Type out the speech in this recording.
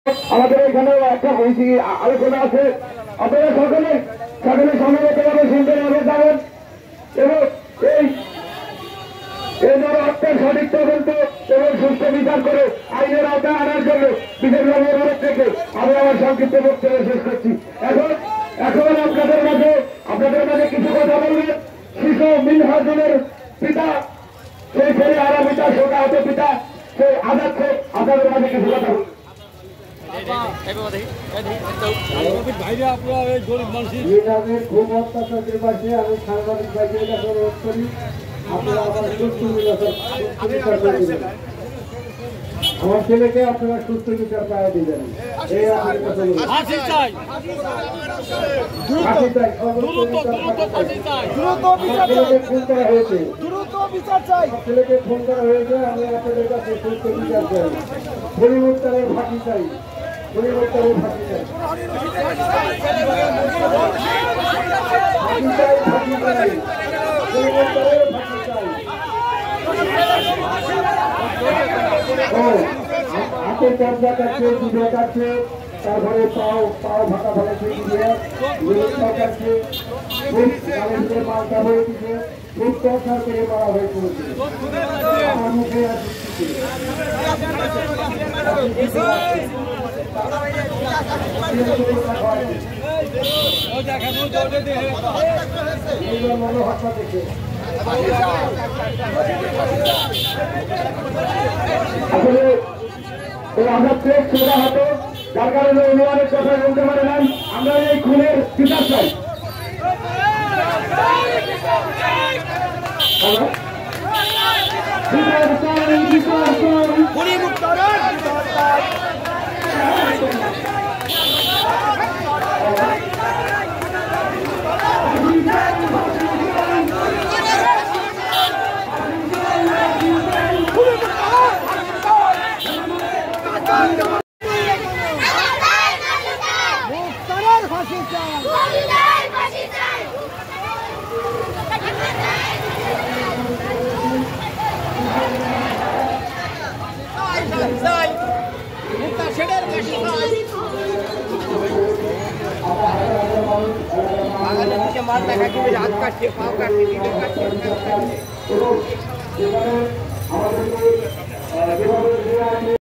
আমাদের এখানে একটা আলোচনা আছে, আপনারা সকলে সমবেতভাবে শুনতে যাবেন এবং এই হত্যার সঠিক তদন্ত এবং সুস্থ বিচার করে আইনের আওতায় আনার জন্য বিশেষভাবে অনুরোধ থেকে আমি আমার সংক্ষিপ্ত বক্তব্য শেষ করছি। এখন আপনাদের মাঝে কিছু কথা বলবেন শিশু মিনহাজুলের পিতা, সেই ছেলে আরামিতা শোকাহত পিতা সেই আজাদ শেখ, আপনাদের মাঝে কিছু কথা বলবেন। খুব অত্যাচারের পাশে আমি সাংবাদিক ভাইদের কাছে অনুরোধ করি, আপনারা আমার ছেলেকে আপনারা সুস্থ বিচার পাওয়া দিবেন। ছেলেকে ফোন করা হয়েছে, আমি আপনাদের কাছে সুস্থ বিচার চাই, পরিবর্তনের ফাঁকি চাই, পরিবর্তনের ফাঁকি চাই, হাতে কবজা কাটছে, দুধে কাটছে, তারপরে পাও ভাটা ফেলেছে, কাটছে, মালটা হয়ে দিচ্ছে, খুব টর্চার করে মারা হয়ে পড়েছে। আমার মুখে মনোভাবটা দেখে আসলে আমরা প্রেস ছোড়া হতো, যার কারণে উনি অনেক কথা বলতে পারে না। আমরা এই খুনের বিচার চাই। माल দেখা কি হাত কাটছে, পাও কাটছে, দিকে কাটছে।